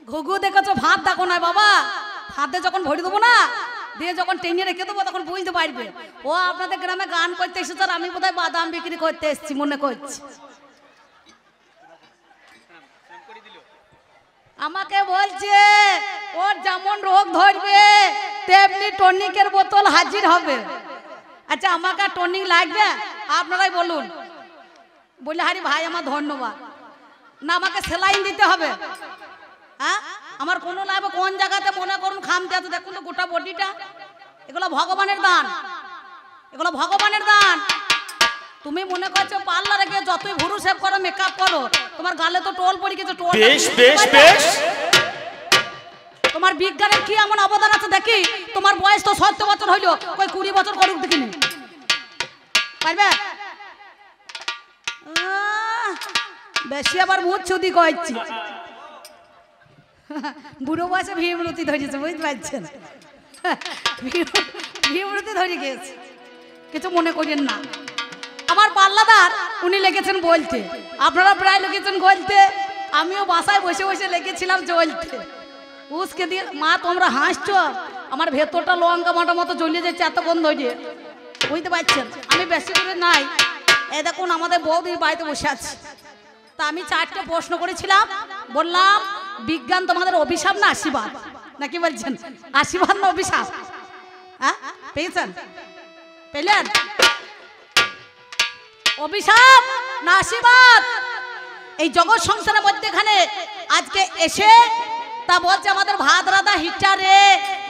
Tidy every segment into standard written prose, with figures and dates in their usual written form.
ঘুঘু দেখেছো ভাত দেখো না বাবা, ভাতে যখন ভরে দেবো না দিয়ে যখন টেনে রেখে দেবো তখন বুঝতে পারবে ও আপনাদের গ্রামে গান করতে এসেছে আর আমি বোধহয় বাদাম বিক্রি করতে এসেছি মনে করছি। আমাকে বলছে ওর যেমন রোগ ধরবে তেমনি টনিকের বোতল হাজির হবে। আচ্ছা আমাকে টনিক লাগবে আপনারাই বলুন। বললে হারি ভাই আমার ধন্যবাদ না, আমাকে সেলাইন দিতে হবে। হ্যাঁ আমার কোনো লাগবে কোন জায়গাতে মনে করুন খামতে আছে দেখুন তো গোটা বডিটা, এগুলো ভগবানের দান, এগুলো ভগবানের দান। তুমি মনে করছো পার্লারে গিয়ে যতই ভুরু শেভ করো মেকআপ করো তোমার গালে তো টোল পড়ে গেছে। টোল বেশ বেশ বেশ তোমার বিজ্ঞানের কি এমন অবদান আছে দেখি। তোমার বয়স তো 70 বছর হইলো, ওই 20 বছর করুক দেখিনি পারবে। বেশি আবার মুখ চুদি কয়েছি বুড়ো বয়সে ভীমরতি ধরেছে বুঝতে পারছেন, ভীমরতি ধরে গিয়েছে। কিছু মনে করেন না। আমার পাল্লাদার উনি লেগেছেন বলতে, আপনারা প্রায় লেগেছেন গলতে, আমিও বাসায় বসে বসে লেগেছিলাম জ্বলতে। উসকে দিয়ে মা তোমরা হাসছো, আমার ভেতরটা লঙ্কা মাটা মতো জ্বলিয়ে যাচ্ছে এত গন্ধ হয়ে, বুঝতে পারছেন। আমি বেশি করে নাই, এই দেখুন আমাদের বৌদির বাড়িতে বসে আছি। তা আমি 4টে প্রশ্ন করেছিলাম, বললাম বিজ্ঞান তোমাদের অভিশাপ না আশীর্বাদ, নাকি বলছেন আশীর্বাদ না অভিশাপ? হ্যাঁ পেয়েছেন, পেলেন? অভিশাপ না আশীর্বাদ? এই জগৎ সংসারের মধ্যেখানে আজকে এসে তা বলছে আমাদের ভাত রাধা হিটারে,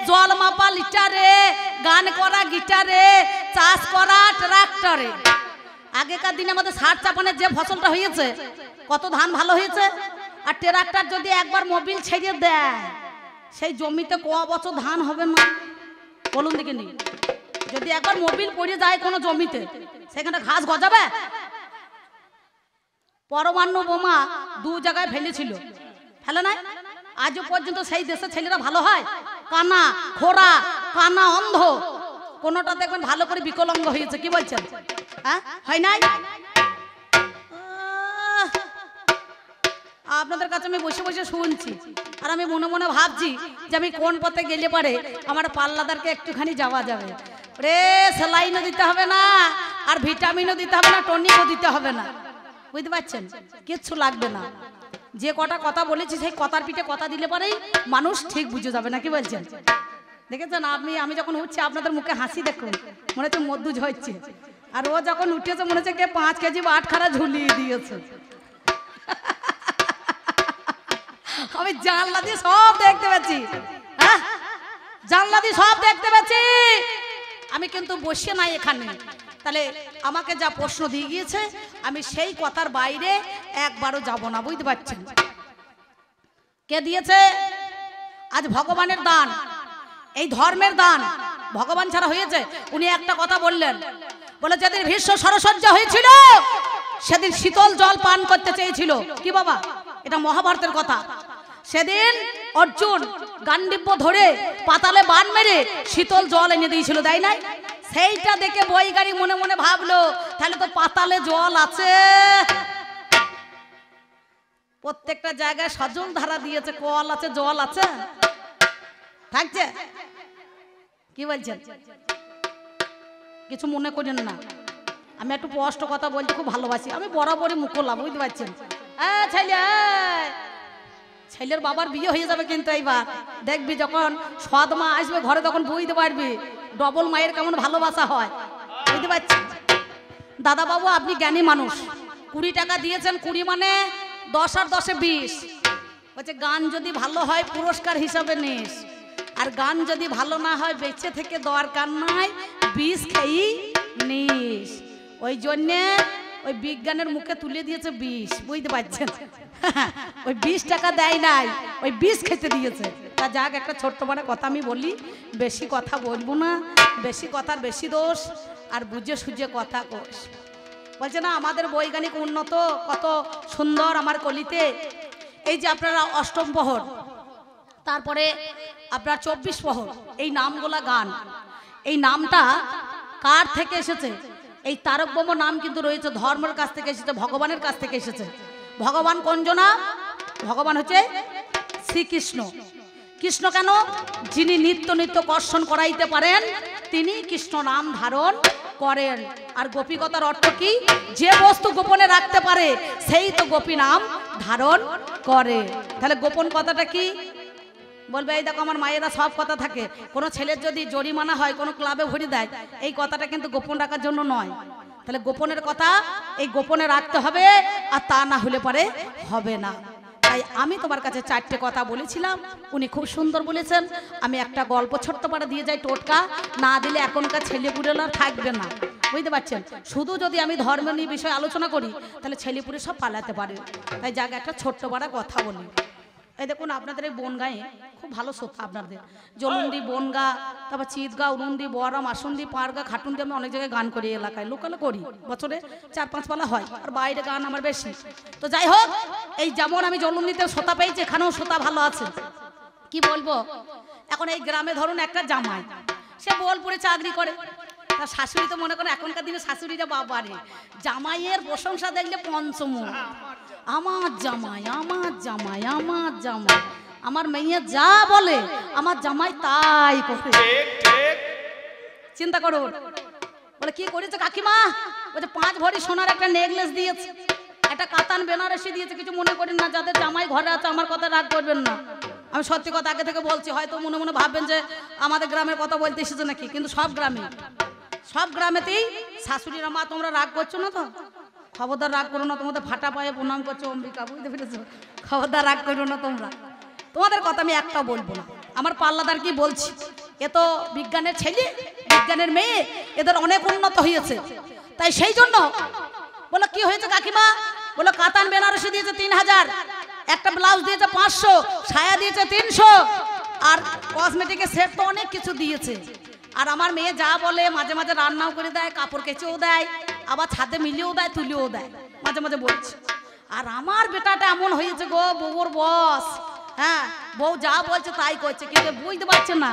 জল মাপা লিটারে, গান করা গিটারে, চাষ করা ট্রাক্টরে। আগেকার দিনে আমাদের সার চাপানের যে ফসলটা হয়েছে কত ধান ভালো হয়েছে, আর ট্রাক্টর যদি একবার মোবিল ছেড়ে দেয় সেই জমিতে ক বছর ধান হবে না বলুন দেখিনি। যদি একবার মোবিল পড়ে যায় কোনো জমিতে সেখানে ঘাস গজাবে? পরমাণু বোমা 2 জায়গায় ফেলেছিল, ফেলে নাই? আজও পর্যন্ত সেই দেশের ছেলেরা ভালো হয়? কানা খোরা, কানা অন্ধ, কোনোটা দেখবেন ভালো করে বিকলাঙ্গ হয়েছে। কি বলছেন? হ্যাঁ হয় নাই? আপনাদের কাছে আমি বসে বসে শুনছি আর আমি মনে মনে ভাবছি যে আমি কোন পথে গেলে পারে আমার পাল্লাদারকে একটুখানি যাওয়া যাবে রে। সেলাইনও দিতে হবে না, আর ভিটামিনও দিতে হবে না, টনিকও দিতে হবে না, বুঝতে পারছেন? কিচ্ছু লাগবে না। যে কটা কথা বলেছি সেই কথার পিঠে কথা দিলে পরেই মানুষ ঠিক বুঝে যাবে, না কি বলছেন? দেখেছেন আপনি, আমি যখন উঠছি আপনাদের মুখে হাসি দেখুন, মনে হচ্ছে মদ্দুজ হচ্ছে, আর ও যখন উঠেছে মনে হচ্ছে কে 5 কেজি বাটখারা ঝুলিয়ে দিয়েছে। আমি জানলা দিয়ে সব দেখতে পাচ্ছি, হ্যাঁ জানলা দিয়ে সব দেখতে পাচ্ছি। আমি কিন্তু বসে নাই এখানে, তাহলে আমাকে যা প্রশ্ন দিয়ে গিয়েছে আমি সেই কথার বাইরে একবারও যাব না, বুঝতে পারছেন? কে দিয়েছে? আজ ভগবানের দান, এই ধর্মের দান ভগবান ছাড়া হয়েছে? উনি একটা কথা বললেন, বলে যেদিন ভীষ্ম সরসজ্জা হয়েছিল সেদিন শীতল জল পান করতে চেয়েছিল। কি বাবা, এটা মহাভারতের কথা। সেদিন অর্জুন গান্ডীব্য ধরে পাতালে বান মেরে শীতল জল এনে দিয়েছিল, তাই নাই? সেইটা দেখে বৈজ্ঞানিক মনে মনে ভাবলো তাহলে তো পাতালে জল আছে। প্রত্যেকটা জায়গায় সজল ধারা দিয়েছে, কল আছে, জল আছে, থাকছে। কি বলছেন? কিছু মনে করেন না, আমি একটু স্পষ্ট কথা বলতে খুব ভালোবাসি, আমি বরাবরই মুখলা, বুঝতে পারছেন? ছেলে, ছেলের বাবার বিয়ে হয়ে যাবে কিন্তু এইবার দেখবি যখন সৎ মা আসবে ঘরে তখন বুঝতে পারবি ডবল মায়ের কেমন ভালোবাসা হয়, বুঝতে পারছি? দাদা বাবু আপনি জ্ঞানী মানুষ, 20 টাকা দিয়েছেন, 20 মানে 10 আর 10 20। বলছে গান যদি ভালো হয় পুরস্কার হিসাবে নিস, আর গান যদি ভালো না হয় বেঁচে থেকে দরকার নাই, বিষ খেয়েই নিস। ওই জন্যে ওই বিজ্ঞানের মুখে তুলে দিয়েছে বিষ, বুঝতে পারছেন? ওই 20 টাকা দেয় নাই, ওই বিষ খেতে দিয়েছে। তা যাক, একটা ছোট্ট মানে কথা আমি বলি, বেশি কথা বলবো না, বেশি কথার বেশি দোষ, আর বুঝে সুঝে কথা কোষ। বলছে না আমাদের বৈজ্ঞানিক উন্নত কত সুন্দর আমার কলিতে। এই যে আপনারা অষ্টম প্রহর, তারপরে আপনার 24 প্রহর, এই নামগুলা গান, এই নামটা কার থেকে এসেছে? এই তারক ব্রহ্ম নাম কিন্তু রয়েছে ধর্মের কাছ থেকে এসেছে, ভগবানের কাছ থেকে এসেছে। ভগবান কোন জনা? ভগবান হচ্ছে শ্রীকৃষ্ণ। কৃষ্ণ কেন? যিনি নিত্য নিত্য কর্ষণ করাইতে পারেন তিনি কৃষ্ণ নাম ধারণ করেন। আর গোপীকতার অর্থ কি? যে বস্তু গোপনে রাখতে পারে সেই তো গোপী নাম ধারণ করে। তাহলে গোপন কথাটা কি? বলবে এই দেখো আমার মায়েরা সব কথা থাকে, কোনো ছেলের যদি জরিমানা হয় কোনো ক্লাবে ভরি দেয়, এই কথাটা কিন্তু গোপন রাখার জন্য নয়। তাহলে গোপনের কথা এই গোপনে রাখতে হবে, আর তা না হলে পরে হবে না। তাই আমি তোমার কাছে 4টে কথা বলেছিলাম, উনি খুব সুন্দর বলেছেন। আমি একটা গল্প ছোট্ট পাড়া দিয়ে যাই, টোটকা না দিলে এখনকার ছেলেপুলেরা থাকবে না, বুঝতে পারছেন? শুধু যদি আমি ধর্ম নিয়ে বিষয়ে আলোচনা করি তাহলে ছেলেপুলে সব পালাতে পারে। তাই যাকে একটা ছোট্ট পাড়া কথা বলি। এই দেখুন আপনাদের এই বনগাঁয়ে খুব ভালো শ্রোতা আপনাদের, জলুন্দি, বনগা, তারপর চিতগা, উরুন্দি, বোয়ারাম, আসন্দি, পাড়গা, খাটুন্দি, আমি অনেক জায়গায় গান করি, এলাকায় লোকালে করি, বছরে 4-5 পালা হয়, আর বাইরে গান আমার বেশি। তো যাই হোক, এই যেমন আমি জলুন্দিতে শ্রোতা পেয়েছি, এখানেও শ্রোতা ভালো আছে। কি বলবো, এখন এই গ্রামে ধরুন একটা জামাই, সে বোলপুরে চাকরি করে, তার শাশুড়ি তো মনে করেন এখনকার দিনে শাশুড়িরা বাবারে জামাইয়ের প্রশংসা দেখলে পঞ্চমুখ, আমার জামাই, আমার জামাই, আমার জামাই, আমার মেয়ে যা বলে আমার জামাই তাই করে। চিন্তা করো, বলে কি করেছে কাকিমা? বলছে 5 ভরি সোনার একটা নেকলেস দিয়েছে, একটা কাতান বেনারসি দিয়েছে। কিছু মনে করেন না, যাদের জামাই ঘরে আছে আমার কথা রাগ করবেন না, আমি সত্যি কথা আগে থেকে বলছি। হয়তো মনে মনে ভাববেন যে আমাদের গ্রামের কথা বলতে এসেছে নাকি, কিন্তু সব গ্রামেতেই শাশুড়িরা, মা তোমরা রাগ করছো না তো? খবরদার রাগ করো না, তোমাদের ফাটা পায়ে প্রণাম করছো অম্বিকা, বুঝতে পেরেছো? খবরদার রাগ করো না তোমরা, তোমাদের কথা আমি একটাও বলবো না। আমার পাল্লাদার কি বলছি, এ তো বিজ্ঞানের ছেলে, বিজ্ঞানের মেয়ে, এদের অনেক উন্নত হয়েছে। তাই সেই জন্য বলো কি হয়েছে কাকিমা? বলো কাতান বেনারসি দিয়েছে 3000, একটা ব্লাউজ দিয়েছে 500, সায়া দিয়েছে 300, আর কসমেটিকের সেট তো অনেক কিছু দিয়েছে। আর আমার মেয়ে যা বলে, মাঝে মাঝে রান্নাও করে দেয়, কাপড় কেচেও দেয়, আবার ছাদে মিলিয়েও দেয়, তুলিও দেয়, মাঝে মাঝে বলছে। আর আমার বেটাটা এমন হয়েছে গো, বউর বস, হ্যাঁ, বউ যা বলছে তাই করছে। কিন্তু বুঝতে পারছে না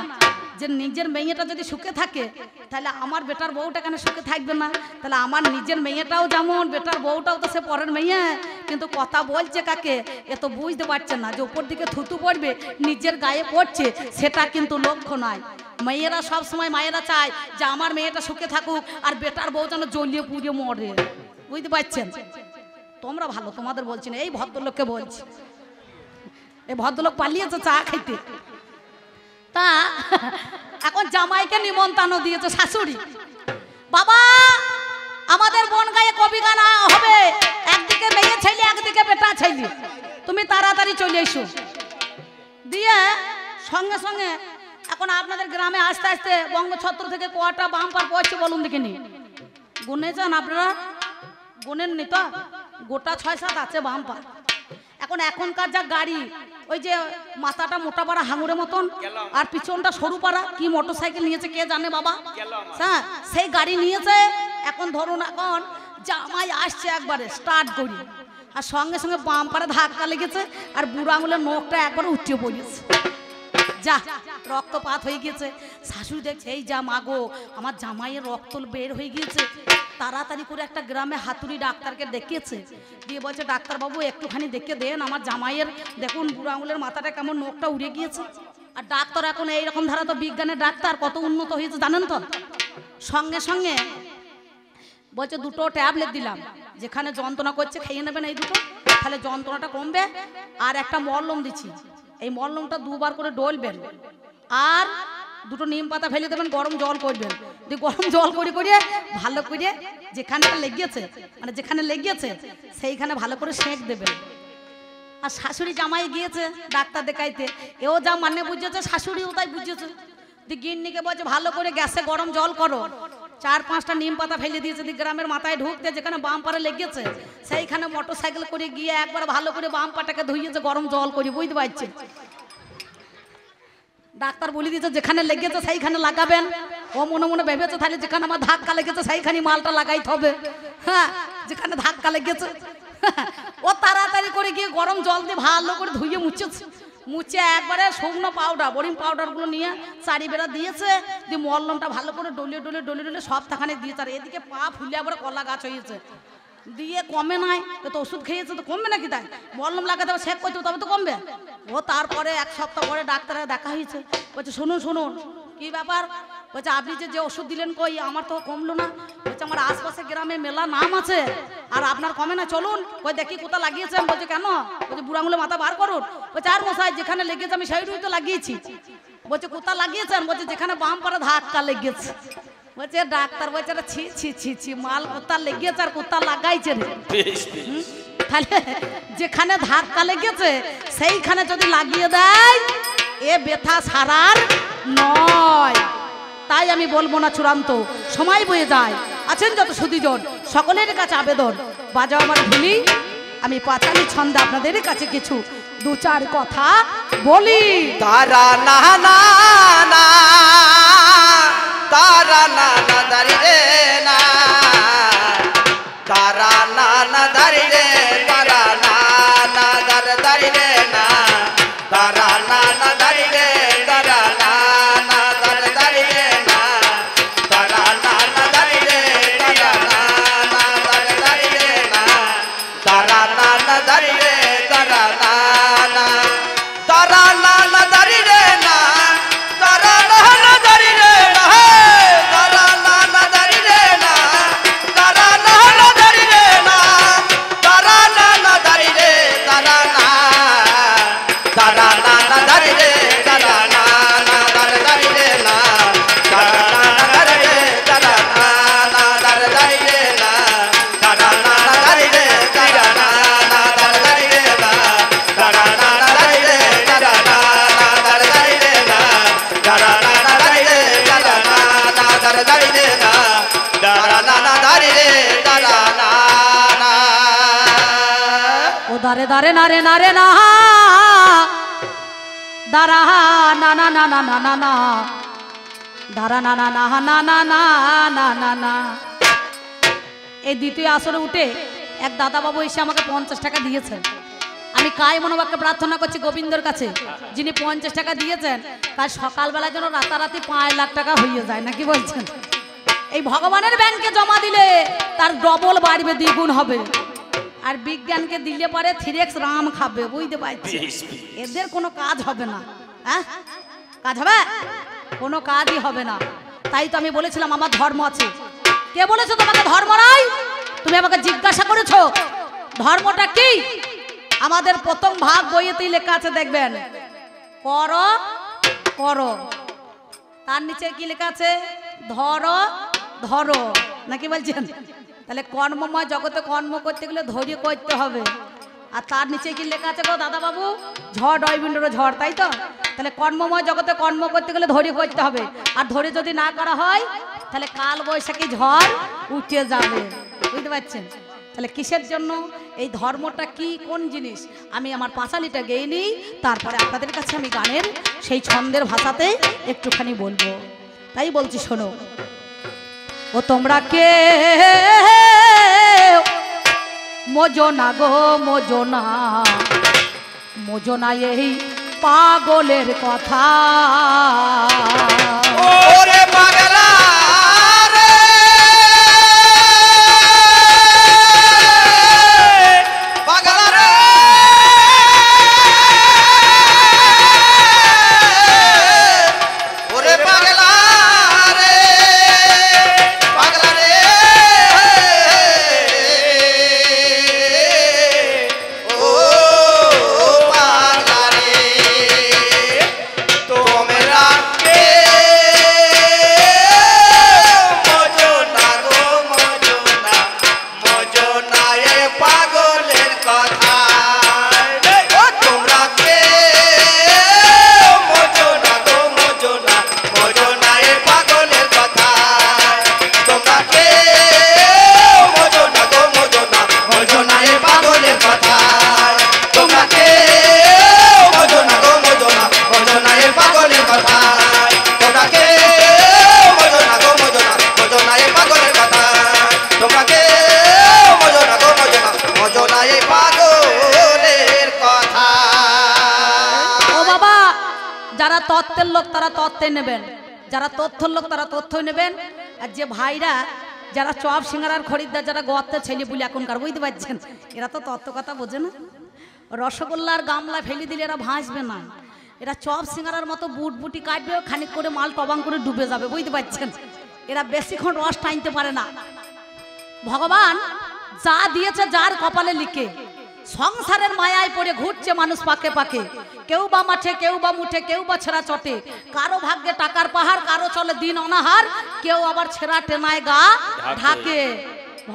যে নিজের মেয়েটা যদি সুখে থাকে তাহলে আমার বেটার বউটা কেন সুখে থাকবে না? তাহলে আমার নিজের মেয়েটাও যেমন, বেটার বউটাও তো সে পরের মেয়ে, কিন্তু কথা বলছে কাকে এ তো বুঝতে পারছে না যে উপর দিকে থুতু পড়বে নিজের গায়ে পড়ছে, সেটা কিন্তু লক্ষ্য নয়। মেয়েরা সব সময় মায়েরা চায় যে আমার মেয়েটা সুখে থাকুক, আর বেটার বউ যেন জ্বলিয়ে পুড়িয়ে মরে, বুঝতে পারছেন? তোমরা ভালো, তোমাদের বলছি না, এই ভদ্রলোককে বলছি। এই ভদ্রলোক পালিয়েছে চা খাইতে, তা এখন জামাইকে নিমন্ত্রণ দিয়েছে শাশুড়ি। বাবা আমাদের বনগাঁয়ে কবি গান হবে, একদিকে মেয়ে ছেলে একদিকে বেটা ছেলে, তুমি তাড়াতাড়ি চলে এসো। দিয়ে সঙ্গে সঙ্গে এখন আপনাদের গ্রামে আস্তে আস্তে বঙ্গছত্র থেকে কটা বাম্পার পড়ছে বলুন দেখিনি? গুনেছেন আপনারা? গুনেননি তো? গোটা 6-7 আছে বাম্পার। এখনকার যা গাড়ি, ওই যে মাথাটা মোটা পাড়া হাঙুরের মতন আর পিছনটা সরু পাড়া, কি মোটরসাইকেল নিয়েছে কে জানে বাবা, হ্যাঁ সেই গাড়ি নিয়েছে। এখন ধরুন এখন জামাই আসছে একবারে স্টার্ট করি, আর সঙ্গে সঙ্গে বাম্পারে ধাক্কা লেগেছে, আর বুড়ো আঙুলের নখটা একবারে উঠিয়ে পড়েছে, যা রক্তপাত হয়ে গেছে। শাশুড়ি দেখছে এই যা মাগো, আমার জামাইয়ের রক্ত বের হয়ে গিয়েছে। তাড়াতাড়ি করে একটা গ্রামে হাতুড়ি ডাক্তারকে দেখিয়েছে, দিয়ে বলছে ডাক্তারবাবু একটুখানি দেখে দেন, আমার জামাইয়ের দেখুন বুড়ো আঙুলের মাথাটা কেমন নখটা উড়ে গিয়েছে। আর ডাক্তার এখন এইরকম ধারা, তো বিজ্ঞানের ডাক্তার কত উন্নত হয়েছে জানেন তো? সঙ্গে সঙ্গে বলছে 2টো ট্যাবলেট দিলাম, যেখানে যন্ত্রণা করছে খেয়ে নেবেন এই 2টো, তাহলে যন্ত্রণাটা কমবে। আর একটা মলম দিচ্ছি, এই মলমটা 2বার করে ডলবেন, আর 2টো নিম পাতা ফেলে দেবেন, গরম জল করবেন, দিয়ে গরম জল করে ভালো করে যেখানটা লেগেছে, মানে যেখানে লেগেছে সেইখানে ভালো করে সেঁক দেবেন। আর শাশুড়ি জামাই গিয়েছে ডাক্তার দেখাইতে, এও যা মানে বুঝেছে, শাশুড়িও তাই বুঝেছে। দিয়ে গিন্নিকে বলছে ভালো করে গ্যাসে গরম জল করো, 4-5টা নিম পাতা ফেলে দিয়েছে, দিয়ে গ্রামের মাথায় ঢুকতে যেখানে বাম্পারে লেগেছে সেইখানে মোটরসাইকেল করে গিয়ে একবার ভালো করে বাম্পারটাকে ধুইয়েছে গরম জল করে, বুঝতে পারছে? ডাক্তার বলে দিয়েছে যেখানে লেগেছে সেইখানে লাগাবেন। ও মনে মনে ভেবেছে তাহলে যেখানে আমার ধাক্কা লেগেছে সেইখানে মালটা লাগাইতে হবে, হ্যাঁ যেখানে ধাক্কা লেগেছে। ও তাড়াতাড়ি করে গিয়ে গরম জল দিয়ে ভালো করে ধুয়ে মুছে একবারে শুকনো পাউডার, বোরিং পাউডারগুলো নিয়ে 4 বেলা দিয়েছে, দিয়ে মলমটা ভালো করে ডলে সব থাকানে দিয়েছে। আর এদিকে পা ফুলে একবারে কলা গাছ হয়েছে, দিয়ে কমে নাই, তো ওষুধ খেয়েছে তো কমবে নাকি? তাই মলম লাগাতে হবে, শেক করতে তবে তো কমবে। ও তারপরে এক সপ্তাহ পরে ডাক্তারের দেখা হয়েছে, বলছে শুনুন শুনুন কি ব্যাপার, বলছে আপনি যে ওষুধ দিলেন কই আমার তো কমলো না, বলছে আমার আশপাশে গ্রামে মেলা নাম আছে আর আপনার কমে না, চলুন কই দেখি কোথা লাগিয়েছেন, বলছে কেন, বলছে বুড়ো আঙুলে মাথা বার করুন, বলছে আর মশাই যেখানে লেগেছে আমি সেইটুই তো লাগিয়েছি, বলছে কোথা লাগিয়েছেন, বলছে যেখানে বাম পারে ধাক্কা লেগেছে, বলছে ডাক্তার বলছে ছি ছি ছি ছি মাল কোথা লেগেছে আর কোথা লাগাইছে রে, তাহলে যেখানে ধাক্কা লেগেছে সেইখানে যদি লাগিয়ে দেয় এ ব্যথা সারার নয়। তাই আমি বলবো না চূড়ান্ত, সময় বয়ে যায়, আছেন যত সুধীজন সকলের কাছে আবেদন, বাজাও আমার ভুলি, আমি পাঁচালি ছন্দে আপনাদের কাছে কিছু দু চার কথা বলি। তারা না না না তারা না না দারি রে না তারা না না দারি রে তারা না না দারি রে না তারা না না দারি রে তারা না না দারি রে না তারা না না দারি রে তারা না না দারি রে না তারা না না দারি রে তারা না না তারা না না দারি রে না তারা না না দারি রে না তারা না না দারি রে না তারা না না দারি রে না তারা না না দারি রে তারা না তারা না না দারি রে তারা না না দারি রে না তারা না না দারি রে তারা না না দারি রে না তারা না না দারি রে তারা না না দারি রে না তারা না না দারি রে তারা না না দারি রে না তারা না না দারি রে তারা না না দারি রে না তারা না না দারি রে তারা না না ও দারে দারে না রে না রে না দারা না না না না না না না দারা না না না না না না না না না। এই দ্বিতীয় আসরে উঠে এক দাদাবাবু এসে আমাকে 50 টাকা দিয়েছেন, আমি কায় মনোবাক্যে প্রার্থনা করছি গোবিন্দর কাছে যিনি 50 টাকা দিয়েছেন তার সকালবেলা যেন রাতারাতি 5 লাখ টাকা হয়ে যায়, নাকি বলছেন? এই ভগবানের ব্যাংকে জমা দিলে তার ডবল বাড়বে, দ্বিগুণ হবে, আর বিজ্ঞানকে দিলে পরে 3x রাম খাবে, বুঝতে পারছি এদের কোনো কাজ হবে না। হ্যাঁ কাজ হবে? কোনো কাজই হবে না। তাই তো আমি বলেছিলাম আমার ধর্ম আছে। কে বলেছো তোমাকে ধর্ম নাই? তুমি আমাকে জিজ্ঞাসা করেছো ধর্মটা কি? আমাদের প্রথম ভাগ বইয়েতেই লেখা আছে, দেখবেন কর কর, তার নিচে কি লেখা আছে? ধর ধর, নাকি বলছেন? তাহলে কর্মময় জগতে কর্ম করতে গেলে ধৈর্য করতে হবে। আর তার নিচে কি লেখা আছে গো দাদা বাবু? ঝড় অইবিন্ডর ঝড়, তাই তো? তাহলে কর্মময় জগতে কর্ম করতে গেলে ধৈর্য করতে হবে, আর ধৈর্য যদি না করা হয় তাহলে কাল বৈশাখী ঝড় উঠে যাবে, বুঝতে পারছেন? তাহলে কিসের জন্য এই ধর্মটা কি, কোন জিনিস, আমি আমার পাঁচালিটা গেয়ে নিই, তারপরে আপনাদের কাছে আমি গানের সেই ছন্দের ভাষাতে একটুখানি বলবো। তাই বলছি শোনো, ও তোমরা কে মোজনা গো মোজনা, মোজনা এই পাগলের কথা। ওরে পাগলা রে পাগলা রে ওরে পাগলা রে পাগলা রে ও পাগলা রে তোমরা কে মোজনা গো মোজনা, মোজনা এ পাগলের কথা। ও তোমরা কে মোজনা গো মোজনা, মোজনা এ পাগলের কথা। তোমরা কে মোজনা গো মোজনা, মোজনা এ পাগলের কথা। তোমরা কে মোজনা গো মোজনা, মোজনা এ পাগলের কথা। তোমরা কে মোজনা গো মোজনা, মোজনা এ পাগলের কথা। তোমরা কে মোজনা গো মোজনা, মোজনা এ পাগলের কথা। ও বাবা, যারা তত্ত্বের লোক তারা তত্ত্বে নেবেন, যারা তথ্যর লোক তারা তথ্যই নেবেন। আর যে ভাইরা যারা চপ সিঙ্গারার খরিদ্দার, যারা গর্তে ছেলে বলে এখনকার, বুঝতে পারছেন, এরা তো তত্ত্ব কথা বোঝে না। রসগোল্লার গামলা ফেলে দিলে এরা ভাসবে না, এরা চপ সিঙ্গারার মতো বুট বুটি কাটবে, খানিক করে মাল টবাং করে ডুবে যাবে, বুঝতে পারছেন? এরা বেশিক্ষণ রস টানতে পারে না। ভগবান যা দিয়েছে যার কপালে লিখে, সংসারের মায়ায় পড়ে ঘুরছে মানুষ পাকে পাকে, কেউ বা মাঠে, কেউ বা মুঠে, কেউ বা ছেঁড়া চটে, কারো ভাগ্যে টাকার পাহাড়, কারো চলে দিন অনাহার, কেউ আবার ছেঁড়া টেনায় গা ঢাকে।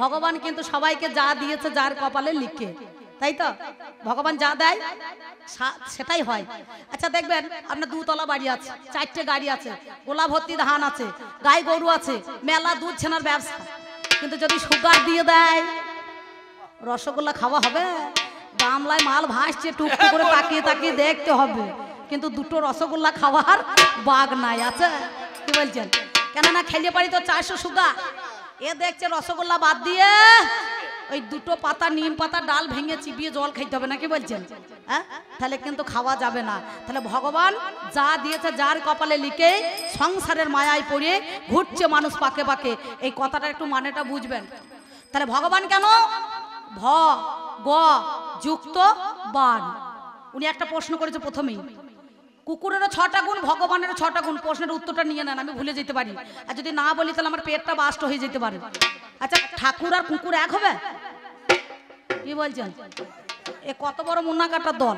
ভগবান কিন্তু সবাইকে যা দিয়েছে যার কপালে লিখে, তাই তো? ভগবান যা দেয় সেটাই হয়। আচ্ছা দেখবেন আপনার দুতলা বাড়ি আছে, 4টে গাড়ি আছে, গোলা ভর্তি ধান আছে, গাই গরু আছে, মেলা দুধ ছানার ব্যবসা, কিন্তু যদি সুগার দিয়ে দেয় রসগোল্লা খাওয়া হবে? গামলায় মাল ভাসছে, টুকটুক করে তাকিয়ে তাকিয়ে দেখতে হবে, কিন্তু দুটো রসগোল্লা খাওয়ার বাগ নাই, আছে? কি বলছেন? কেননা খেলে পারি তো 400 সুগার, এ দেখছে রসগোল্লা বাদ দিয়ে ওই দুটো পাতা নিম পাতা ডাল ভেঙে চিবিয়ে জল খাইতে হবে, নাকি বলছেন? হ্যাঁ, তাহলে কিন্তু খাওয়া যাবে না। তাহলে ভগবান যা দিয়েছে যার কপালে লিখে, সংসারের মায়ায় পড়ে ঘুরছে মানুষ পাকে পাকে, এই কথাটা একটু মানেটা বুঝবেন। তাহলে ভগবান কেন? ভ গ যুক্ত বান। উনি একটা প্রশ্ন করেছে প্রথমেই, কুকুরেরও 6টা গুণ, ভগবানেরও 6টা গুণ। প্রশ্নের উত্তরটা নিয়ে নেন, আমি ভুলে যেতে পারি, আর যদি না বলি তাহলে আমার পেটটা বাস্ট হয়ে যেতে পারে। আচ্ছা, ঠাকুর আর কুকুর এক হবে? কি বলছেন? এ কত বড় মুন্না কাটার দল!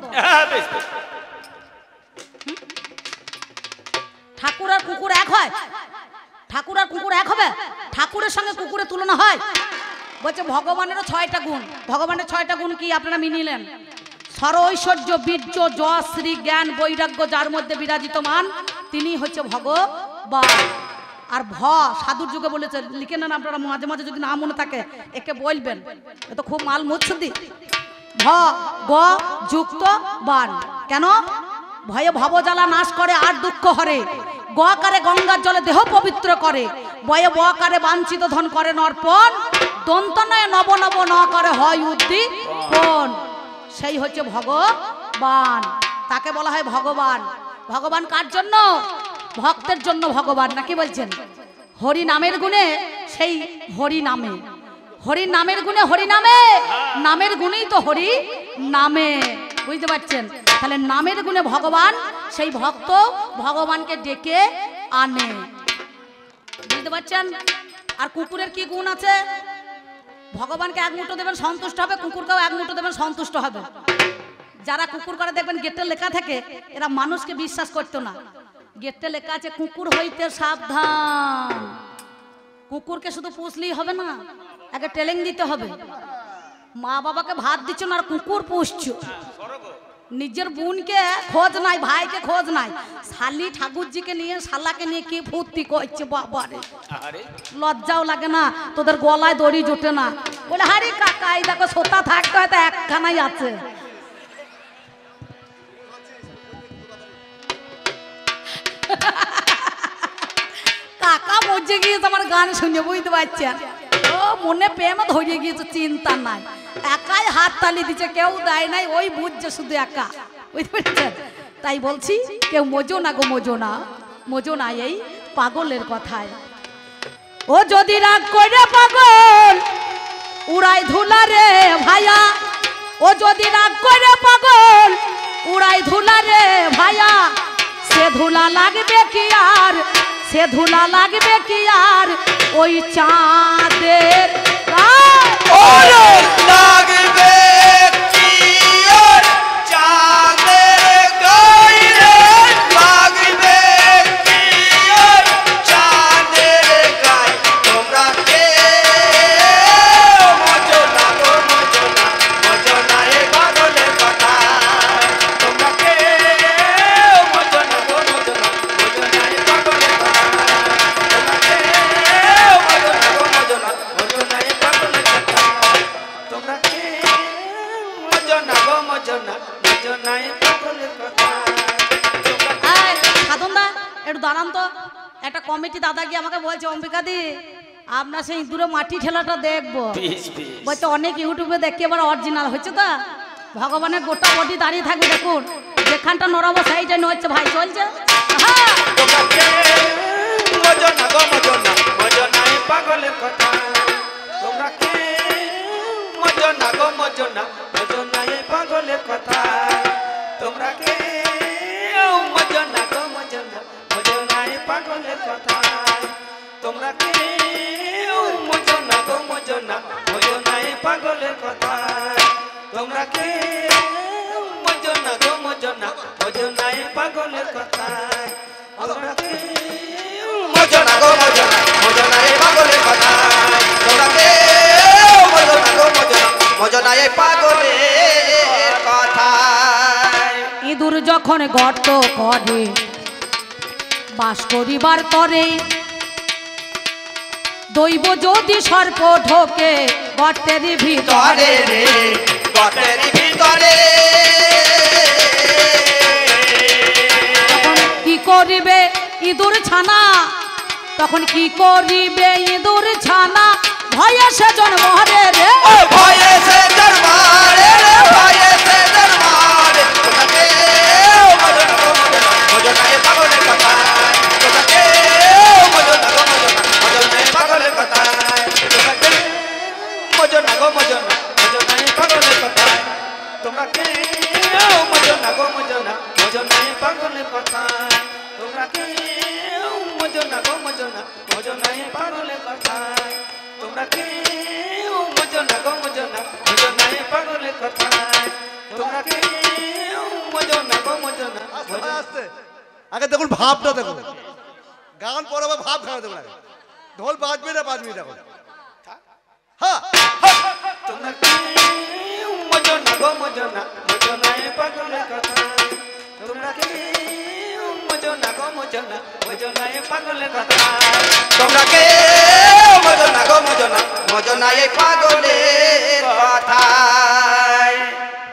ঠাকুর আর কুকুর এক হয়? ঠাকুর আর কুকুর এক হবে? ঠাকুরের সঙ্গে কুকুরের তুলনা হয়? বলছে ভগবানেরও 6টা গুণ। ভগবানের 6টা গুণ কি আপনারা মিনিলেন? সর ঐশ্বর্য, বীর্য, যশ, শ্রী, জ্ঞান, বৈরাগ্য যার মধ্যে বিরাজিতমান, তিনি হচ্ছে ভগবান। আর ভ সাধুর যুগে বলেছে, লিখে নেন আপনারা, মাঝে মাঝে যদি না মনে থাকে একে বলবেন, এ তো খুব মাল মুচ্ছুদি। ভ গ যুক্ত বান। কেন? ভয়ে ভবজ্বালা নাশ করে আর দুঃখ হরে, গ কারে গঙ্গার জলে দেহ পবিত্র করে, বয়ে ব কারে বাঞ্ছিত ধন করে নর্পণ, দন্ত নয় নব নব ন করে হয় উদ্দীপন। সেই হচ্ছে ভগবান, তাকে বলা হয় ভগবান। ভগবান কার জন্য? ভক্তের জন্য ভগবান, নাকি বলছেন? হরি নামের গুণে সেই হরি নামে, হরি নামের গুণে হরি নামে, নামের গুণেই তো হরি নামে, বুঝতে পারছেন? তাহলে নামের গুণে ভগবান, সেই ভক্ত ভগবানকে ডেকে আনে, বুঝতে পারছেন? আর কুকুরের কি গুণ আছে? ভগবানকে এক মুঠো দেবেন সন্তুষ্ট হবে, কুকুরকেও এক মুঠো দেবেন সন্তুষ্ট হবে। যারা কুকুর করে দেখবেন গেটে লেখা থাকে, এরা মানুষকে বিশ্বাস করতো না। গেটে লেখা আছে কুকুর হইতে সাবধান। কুকুরকে শুধু পুষলেই হবে না, আগে ট্রেনিং দিতে হবে। মা বাবাকে ভাত দিচ্ছ না আর কুকুর পুষছো, নিজের বোনকে খোঁজ নাই, ভাইকে খোঁজ নাই, শালি ঠাকুরজিকে নিয়ে শালাকে নিয়ে কি ফুর্তি করছে বাবারে, লজ্জাও লাগে না? তোদের গলায় দড়ি জোটে না? বলে হারি কাকা এই দেখো সোতা থাকতে হয়তো একখানাই আছে। কাকা মজে গিয়েছে আমার গান শুনে, বুঝতে পারছেন? ও মনে প্রেম ধরিয়ে গিয়েছে, চিন্তা নাই, একাই হাত তালি দিচ্ছে, কেউ দেয় নাই, ওই বুঝছে শুধু একা, বুঝতে পারছেন? তাই বলছি কেউ মজো না গো, মজো না, মজো না এই পাগলের কথায়। ও যদি রাগ করে পাগল উড়াই ধুলা রে ভাইয়া, ও যদি রাগ করে পাগল উড়াই ধুলা রে ভাইয়া, সে ধুলা লাগবে কি আর, সে ধুলা লাগবে কি আর ওই চাঁদের লাগবে কি আর চাঁদের গায়ে, লাগবে কি আর চাঁদের গায়ে, তোমরা কে মজো না গো মজো না, মজো না এ পাগলের কথা, তোমরা কে মজো না গো মজো না, মজো না এ পাগলের কথা, তোমরা কে মজো না গো মজো না, মজো না এ পাগলের কথা, তোমরা কে মজো না গো মজো না, মজো না এ পাগলের কথা। সাধন দা একটু দাঁড়ান তো, একটা কমিটি দাদা গিয়ে আমাকে বলছে, অম্বিকা দি আপনার সেই দূরে মাটি ঠেলাটা দেখবো, বলছে অনেক ইউটিউবে দেখি এবার অরিজিনাল হচ্ছে তো, ভগবানের গোটা বডি দাঁড়িয়ে থাকবে, দেখুন যেখানটা নড়াবো সেইটা নড়ছে ভাই, চলছে। হ্যাঁ তোমরা কে মজো না গো মজো না, মজো না এ পাগলের কথা, তোমরা কে মজো মজনা গো মজনা মজনা এই পাগলের কথা তোমরা কে মজনা গো মজনা মজনা এই পাগলের কথা তোমরা কে মজনা গো মজনা মজনা এই পাগলের কথা তোমরা কে মজনা গো মজনা মজনা এই পাগলের কথা তোমরা কে মজনা গো মজনা মজনা এই পাগলের কথা তোমরা কে মজনা গো মজনা মজনা এই পাগলের কথা ইঁদুর যখন গর্ত করে বাস করিবার তরে দৈব যদি সর্প ঢোকে গর্তের ভিতরে রে গর্তের ভিতরে তখন কি করিবে ইঁদুর ছানা তখন কি করিবে ইঁদুর ছানা ভয়ে সেজন মরে রে ও ভয়ে সে দরবারে রে ভয়ে সে দরবারে তোকে মজনা গো মজনা এই পাগলের কথা তোকে মজনা গো মজনা এই পাগলের কথা তোকে মজনা গো মজনা মজনা এই পাগলের কথা তোমরা কে মজনা গো মজনা মজনা এই পাগলের কথা তোমরা কে মজনা গো মজনা মজনা এই পাগলের কথা তোমরা কে মজনা গো মজনা মজনা এই পাগলের কথা তোমরা কে মজনা গো মজনা আস্তে আগে দেখুন ভাবটা দেখুন গান পরে আবার ভাব খাওয়া দেখুন আগে ঢোল বাজবে না বাজবে দেখুন হ্যাঁ তোমরা কে মজনা গো মজনা মজনা এই পাগলের কথা তোমরা কে মজনা গো মজনা মজনা এই পাগলের কথা তোমরা কে মজনা গো মজনা মজনা এই পাগলের কথা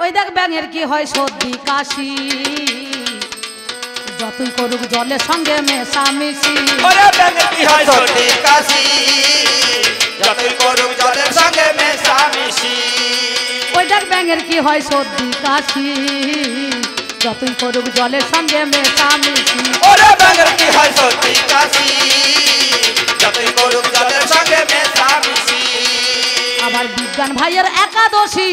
ওই দেখ ব্যাঙের কি হয় সর্দি কাশি যতই করুক জলের সঙ্গে মেশামেশি ওরে ব্যাঙের কি হয় সর্দি কাশি যতই করুক জলের সঙ্গে মেশামেশি ওই দেখ ব্যাঙের কি হয় সর্দি কাশি যতই করুক জলের সঙ্গে মেশামেশি ওরে ব্যাঙের কি হয় সর্দি কাশি যতই করুক জলের সঙ্গে মেশামেশি আবার বিজ্ঞান ভাইয়ের একাদশী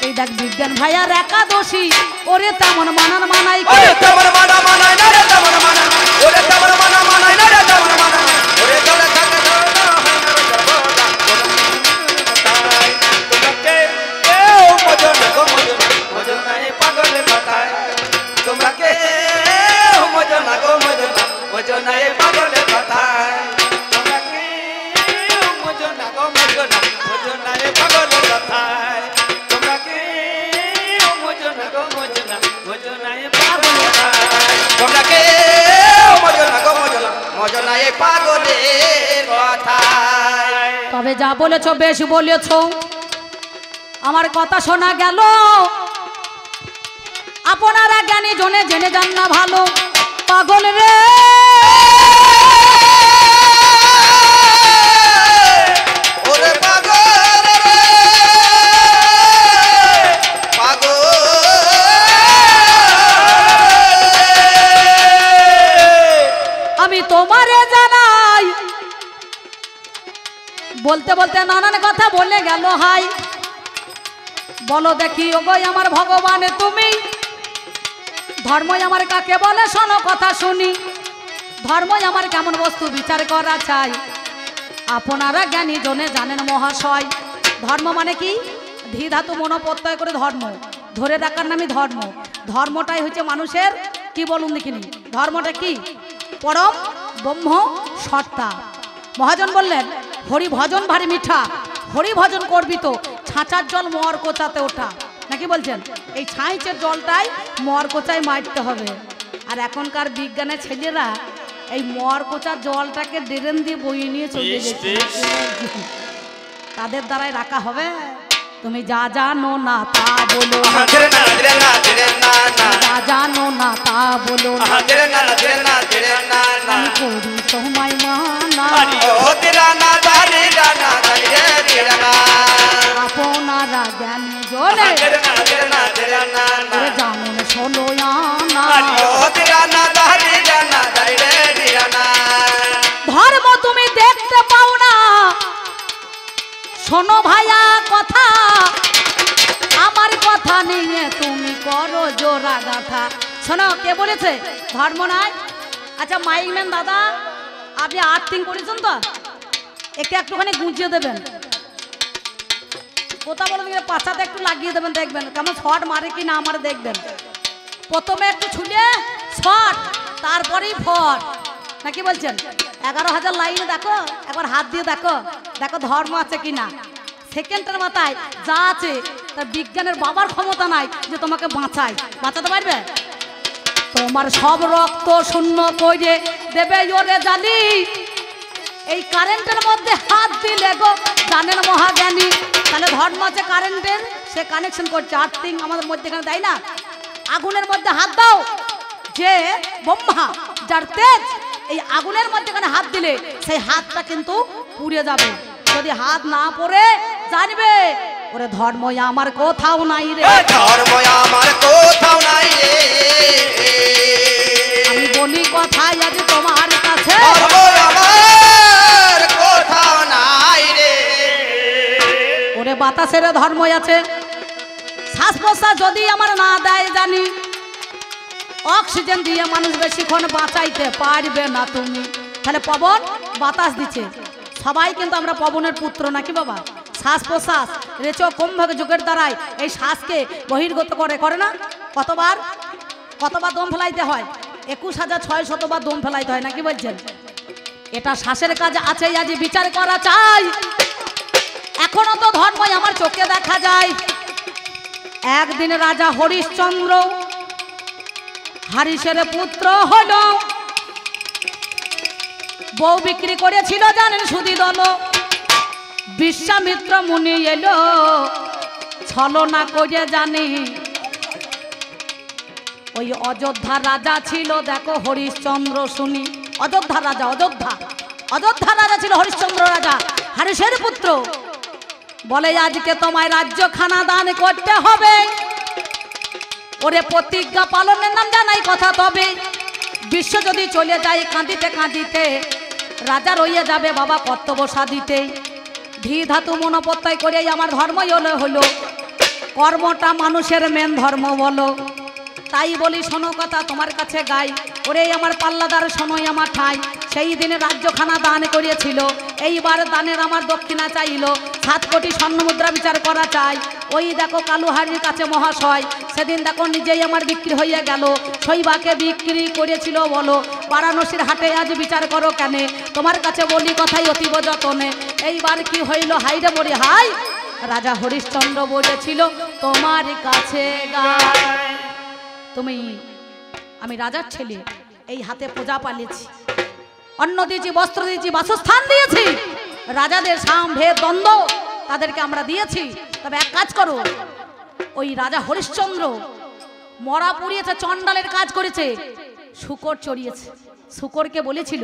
এই দেখ বিজ্ঞান ভাইয়ার একাদশী ওরে তেমন মানান মানাই ওরে তেমন মানা মানাই না রে তেমন মানা ওরে তেমন মানা মানাই না রে তেমন মানা ওরে জলে থাকে না তোমরা কে মজনা গো মজনা মজনা এই পাগলের কথা তোমরা কে মজনা গো মজনা মজনা এই পাগলের কথা তোমরা কে মজনা গো মজনা মজনা এই পাগলের কথা তোমরা কে মজনা গো মজনা মজনা এই পাগলের কথা তবে যা বলেছ বেশ বলেছ আমার কথা শোনা গেল আপনারা জ্ঞানী জনে জেনে যান না ভালো পাগল রে ওরে পাগল রে পাগল আমি তোমারে জানাই বলতে বলতে নানান কথা বলে গেল হাই বলো দেখি ওগো আমার ভগবান তুমি ধর্মই আমার কাকে বলে শোনো কথা শুনি ধর্মই আমার কেমন বস্তু বিচার করা চাই আপনারা জ্ঞানী জনে জানেন মহাশয় ধর্ম মানে কি ধী ধাতু মনোপ্রত্যয় করে ধর্ম ধরে রাখার নামই ধর্ম ধর্মটাই হচ্ছে মানুষের কি বলুন দেখিনি ধর্মটা কি পরম ব্রহ্ম সত্তা মহাজন বললেন হরি ভজন ভারী মিঠা হরি ভজন করবি তো ছাঁচার জল মোয়ার কোচাতে ওঠা নাকি বলছেন এই ছাঁচের জলটাই মোয়ার কোচায় মারতে হবে আর এখনকার বিজ্ঞানের ছেলেরা এই মোয়ার কোচার জলটাকে ড্রেন দিয়ে বইয়ে নিয়ে চলে গেছে তাদের দ্বারাই রাখা হবে তুমি যা জানো না তা বলো যা জানো না তা বলো আমি করি তোমায় মানা আপনারা জ্ঞানী জনে জানেন শোনো ধর্ম তুমি দেখতে পাও না শোনো ভাইয়া কথা বানিয়ে তুমি করো জোড়া গাথা। শোনো, কে বলেছে ধর্ম নাই? আচ্ছা মাইকম্যান দাদা, আপনি আর্থিং করেছেন তো, একে একটুখানি গুঁজিয়ে দেবেন। কথা বলেন, পাছাতে একটু লাগিয়ে দেবেন, দেখবেন কেমন শট মারে কি না মারে দেখবেন। প্রথমে একটু ছুলে শট, তারপরেই ফট, নাকি বলছেন? 11,000 লাইনে দেখো, একবার হাত দিয়ে দেখো, দেখো ধর্ম আছে কি না। সেকেন্ডের মাথায় যা আছে তার বিজ্ঞানের বাবার ক্ষমতা নাই যে তোমাকে বাঁচাতে পারবে। তোমার সব রক্ত শূন্য করে দেবে ওরে জানি, এই কারেন্টের মধ্যে হাত দিলে গো জানেন মহাজ্ঞানী। তাহলে ধর্ম আছে কারেন্টের, সে কানেকশন করছে, আর্থিং আমাদের মধ্যে এখানে দেয় না। আগুনের মধ্যে হাত দাও, যে ব্রহ্মা যার তেজ, এই আগুনের মধ্যে এখানে হাত দিলে সেই হাতটা কিন্তু পুড়ে যাবে। যদি হাত না পড়ে জানবে ওরে ধর্ম আমার কোথাও নাই রে, ধর্ম আমার কোথাও নাই রে। আমি বলি কথাই আজ তোমার কাছে, ধর্ম আমার কোথাও নাই রে। ওরে বাতাসের ধর্ম আছে, শ্বাস প্রশ্বাস যদি আমার না দেয় জানি, অক্সিজেন দিয়ে মানুষ বেশিক্ষণ বাঁচাইতে পারবে না তুমি। তাহলে পবন বাতাস দিচ্ছে, সবাই কিন্তু আমরা পবনের পুত্র নাকি বাবা। শ্বাস প্রশ্বাস রেচ কুম্ভক যুগের দ্বারাই এই শ্বাসকে বহির্গত করে না। কতবার দম ফেলাইতে হয়? 21,600 বার দম ফেলাইতে হয়, নাকি বলছেন? এটা শ্বাসের কাজ আছে, আজ বিচার করা চাই। এখনো তো ধর্মই আমার চোখে দেখা যায়। একদিন রাজা হরিশ্চন্দ্র হারিসের পুত্র হলো, বউ বিক্রি করেছিল জানেন সুদি দল। বিশ্বামিত্র মুনি এলো, ছলনা করে জানি ওই অযোধ্যার রাজা ছিল, দেখো হরিশ্চন্দ্র শুনি। অযোধ্যার রাজা, অযোধ্যার রাজা ছিল হরিশ্চন্দ্র রাজা, হারিসের পুত্র। বলে আজকে তোমায় রাজ্যখানা দান করতে হবে, ওরে প্রতিজ্ঞা পালনের নাম জানাই কথা। তবে বিশ্ব যদি চলে যায় কাঁদিতে কাঁদিতে, রাজা রইয়ে যাবে বাবা কর্তব্য সাধিতে। ধী ধাতু মনোপত্তয় করে আমার ধর্মই হলো, কর্মটা মানুষের মেন ধর্ম বলো। তাই বলি শোনো কথা তোমার কাছে গাই, ওরে আমার পাল্লাদার শোনোই আমার ঠাই। সেই দিনে রাজ্যখানা দান করিয়েছিল, এইবার দানের আমার দক্ষিণা চাইল। 7 কোটি স্বর্ণমুদ্রা বিচার করা চাই। ওই দেখো কালুহারির কাছে মহাশয়, সেদিন দেখো নিজেই আমার বিক্রি হয়ে গেল। শৈবাকে বিক্রি করেছিল বলো, বারাণসীর হাটে আজ বিচার করো কেনে। তোমার কাছে বলি কথাই অতীব যতনে, এইবার কি হইল হাইরে মরি হাই। রাজা হরিশ্চন্দ্র বলেছিল তোমার কাছে গায়, আমি রাজার ছেলে, এই হাতে পূজা পালিয়েছি, অন্ন দিয়েছি, বস্ত্র দিয়েছি, বাসস্থান দিয়েছি, রাজাদের সাম ভেদ দ্বন্দ্ব তাদেরকে আমরা দিয়েছি। তবে এক কাজ করো, ওই রাজা হরিশ্চন্দ্র মরা পুড়িয়েছে, চণ্ডালের কাজ করেছে, শূকর চড়িয়েছে। শূকরকে বলেছিল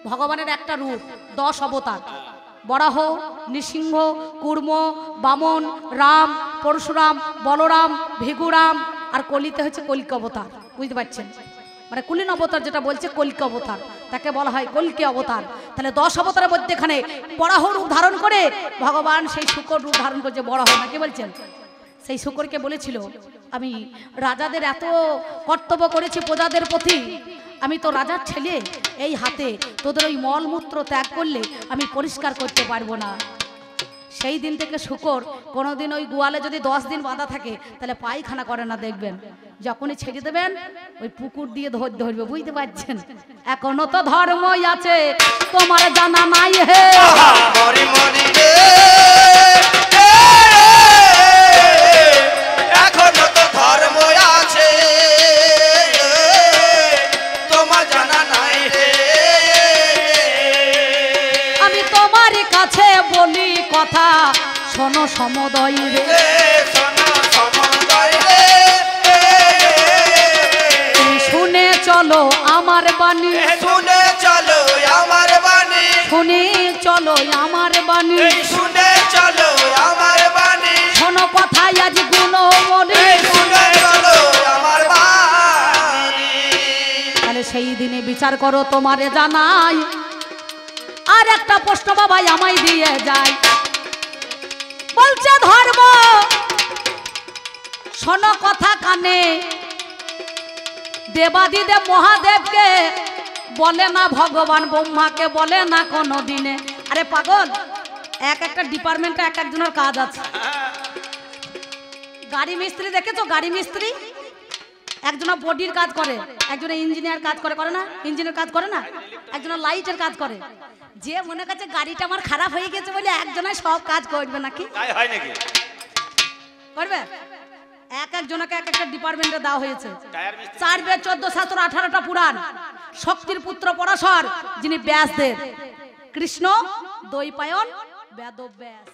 ভগবানের একটা রূপ, 10 অবতার, বরাহ, নৃসিংহ, কুর্ম, বামন, রাম, পরশুরাম, বলরাম, ভিগুরাম, আর কলিতে হচ্ছে কল্কি অবতার। বুঝতে পারছেন? মানে কুলীন অবতার যেটা বলছে কল্কি অবতার, তাকে বলা হয় কল্কি অবতার। তাহলে 10 অবতারের মধ্যে এখানে বরাহ রূপ ধারণ করে ভগবান সেই শূকর রূপ ধারণ করছে, বরাহ নাকি বলছেন। সেই শূকরকে বলেছিল আমি রাজাদের এত কর্তব্য করেছি প্রজাদের প্রতি, আমি তো রাজার ছেলে, এই হাতে তোদের ওই মলমূত্র ত্যাগ করলে আমি পরিষ্কার করতে পারবো না। সেই দিন থেকে শূকর কোনোদিন ওই গোয়ালে যদি 10 দিন বাঁধা থাকে তাহলে পায়খানা করে না, দেখবেন যখনই ছেড়ে দেবেন ওই পুকুর দিয়ে ধরবে। বুঝতে পারছেন? এখনো তো ধর্মই আছে, তোমার জানা নাই হে। এখনো তো ধর্ম আছে, তোমার জানা নাই রে। আমি তোমার কাছে বলি কথা, শোনো সমদয় রে, শোনো সমদয় রে। শুনে চলো আমার বাণী, শুনে চলো আমার বাণী, শুনে চলো আমার বাণী, শুনে চলো আমার বাণী, শোনো কথাই আজ গুণ বলি, শুনে চলো আমার বাণী। তাহলে সেই দিনে বিচার করো তোমারে জানাই। আর একটা প্রশ্ন বাবাই আমায় দিয়ে যায়, বলছে ধর্ম শোনো কথা কানে, দেবাদিদেব মহাদেবকে বলে না ভগবান, ব্রহ্মাকে বলে না কোনো দিনে। আরে পাগল, এক একটা ডিপার্টমেন্টে এক একজনের কাজ আছে। গাড়ি মিস্ত্রি দেখেছো? গাড়ি মিস্ত্রি একজনের বডির কাজ করে, একজনের ইঞ্জিনিয়ার কাজ করে, করে না? ইঞ্জিনিয়ার কাজ করে না? একজনের লাইটের কাজ করে। যে মনে করছে গাড়িটা আমার খারাপ হয়ে গেছে বলে একজনের সব কাজ করবে নাকি? তাই হয় নাকি? করবে? এক একজনকে এক একটা ডিপার্টমেন্টে দেওয়া হয়েছে। টায়ার মিস্ত্রি 4 বেদ 14 শাস্ত্র 18টা পুরাণ, শক্তির পুত্র পরাশর যিনি ব্যাসদেব, কৃষ্ণ দ্বৈপায়ন বেদব্যাস।